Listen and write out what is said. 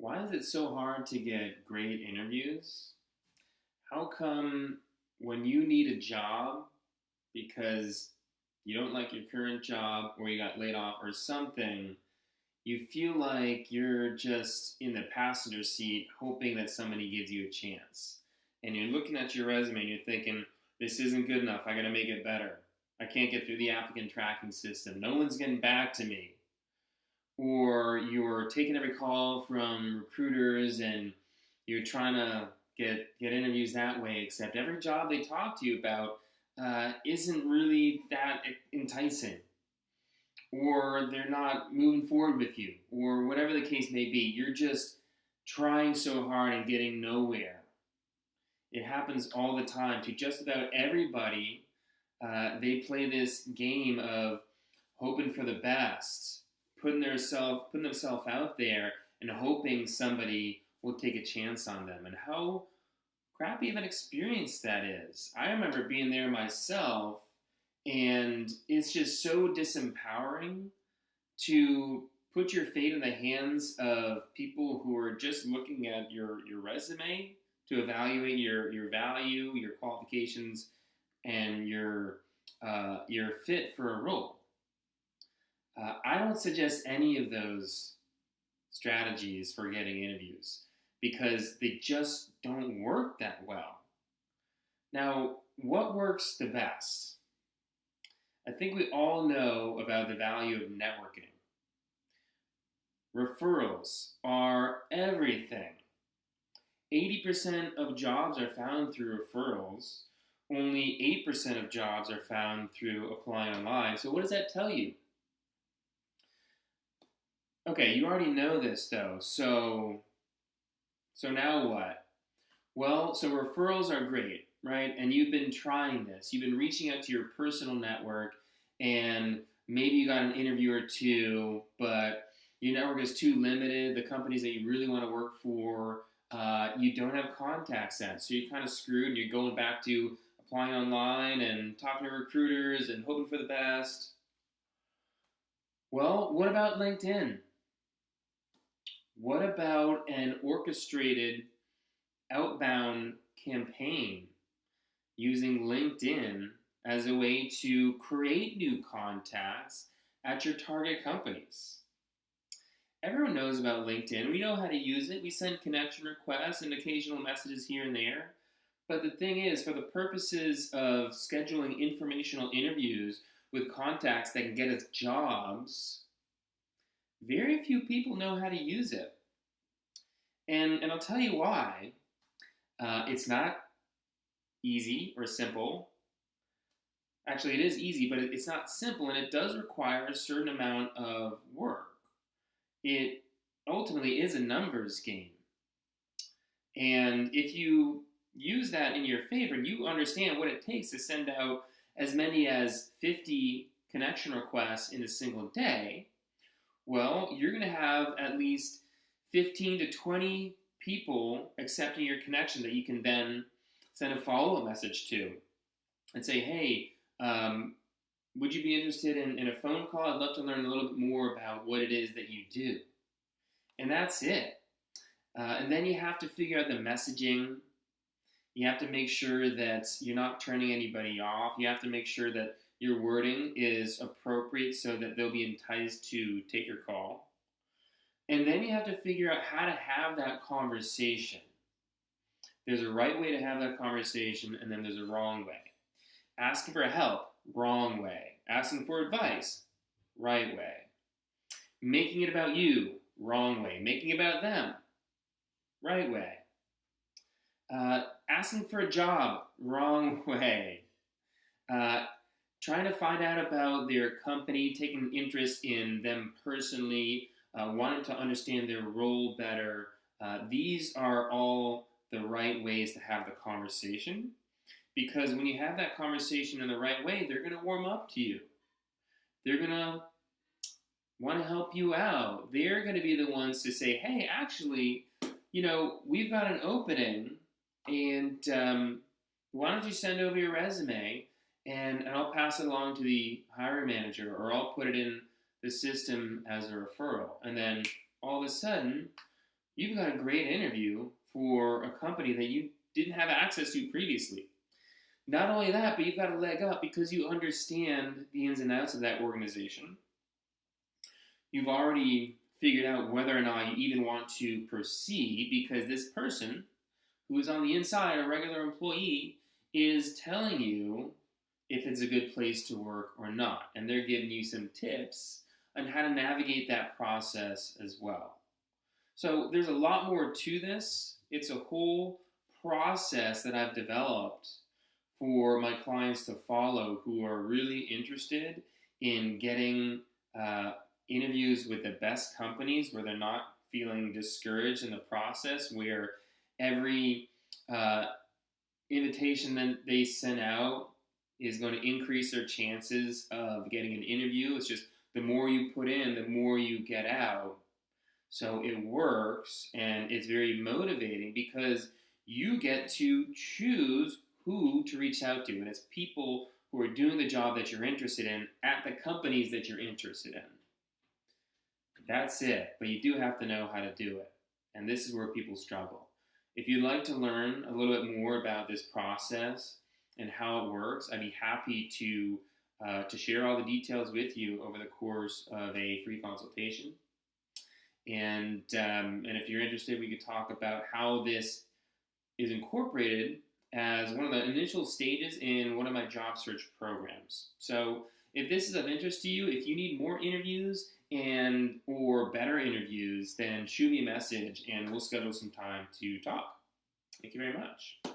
Why is it so hard to get great interviews? How come when you need a job because you don't like your current job or you got laid off or something, you feel like you're just in the passenger seat hoping that somebody gives you a chance? And you're looking at your resume and you're thinking, this isn't good enough. I got to make it better. I can't get through the applicant tracking system. No one's getting back to me. Or you're taking every call from recruiters and you're trying to get interviews that way, except every job they talk to you about isn't really that enticing, or they're not moving forward with you, or whatever the case may be. You're just trying so hard and getting nowhere. It happens all the time to just about everybody. They play this game of hoping for the best, putting themselves out there and hoping somebody will take a chance on them. And how crappy of an experience that is. I remember being there myself, and it's just so disempowering to put your fate in the hands of people who are just looking at your resume to evaluate your value, your qualifications, and your fit for a role. I don't suggest any of those strategies for getting interviews because they just don't work that well. Now, what works the best? I think we all know about the value of networking. Referrals are everything. 80% of jobs are found through referrals. Only 8% of jobs are found through applying online. So what does that tell you? Okay, you already know this though, so now what? Well, so referrals are great, right? And you've been trying this. You've been reaching out to your personal network, and maybe you got an interview or two, but your network is too limited. The companies that you really want to work for, you don't have contacts at, so you're kind of screwed, and you're going back to applying online and talking to recruiters and hoping for the best. Well, what about LinkedIn? What about an orchestrated outbound campaign using LinkedIn as a way to create new contacts at your target companies? Everyone knows about LinkedIn. We know how to use it. We send connection requests and occasional messages here and there. But the thing is, for the purposes of scheduling informational interviews with contacts that can get us jobs, very few people know how to use it. And I'll tell you why. It's not easy or simple. Actually, it is easy, but it's not simple, and it does require a certain amount of work. It ultimately is a numbers game. And if you use that in your favor, you understand what it takes to send out as many as 50 connection requests in a single day. Well, you're going to have at least 15 to 20 people accepting your connection that you can then send a follow-up message to and say, hey, would you be interested in a phone call? I'd love to learn a little bit more about what it is that you do. And that's it. And then you have to figure out the messaging. You have to make sure that you're not turning anybody off. You have to make sure that your wording is appropriate so that they'll be enticed to take your call. And then you have to figure out how to have that conversation. There's a right way to have that conversation, and then there's a wrong way. Asking for help, wrong way. Asking for advice, right way. Making it about you, wrong way. Making it about them, right way. Asking for a job, wrong way. Trying to find out about their company, taking interest in them personally, wanting to understand their role better. These are all the right ways to have the conversation, because when you have that conversation in the right way, they're going to warm up to you. They're going to want to help you out. They're going to be the ones to say, hey, actually, we've got an opening, and why don't you send over your resume, and I'll pass it along to the hiring manager, or I'll put it in the system as a referral. And then all of a sudden, you've got a great interview for a company that you didn't have access to previously. Not only that, but you've got a leg up because you understand the ins and outs of that organization. You've already figured out whether or not you even want to proceed because this person who is on the inside, a regular employee, is telling you if it's a good place to work or not. And they're giving you some tips on how to navigate that process as well. So there's a lot more to this. It's a whole process that I've developed for my clients to follow who are really interested in getting interviews with the best companies where they're not feeling discouraged in the process, where every invitation that they send out is going to increase their chances of getting an interview. It's just the more you put in, the more you get out. So it works, and it's very motivating because you get to choose who to reach out to. And it's people who are doing the job that you're interested in at the companies that you're interested in. That's it. But you do have to know how to do it. And this is where people struggle. If you'd like to learn a little bit more about this process and how it works, I'd be happy to share all the details with you over the course of a free consultation. And if you're interested, we could talk about how this is incorporated as one of the initial stages in one of my job search programs. So if this is of interest to you, if you need more interviews or better interviews, then shoot me a message and we'll schedule some time to talk. Thank you very much.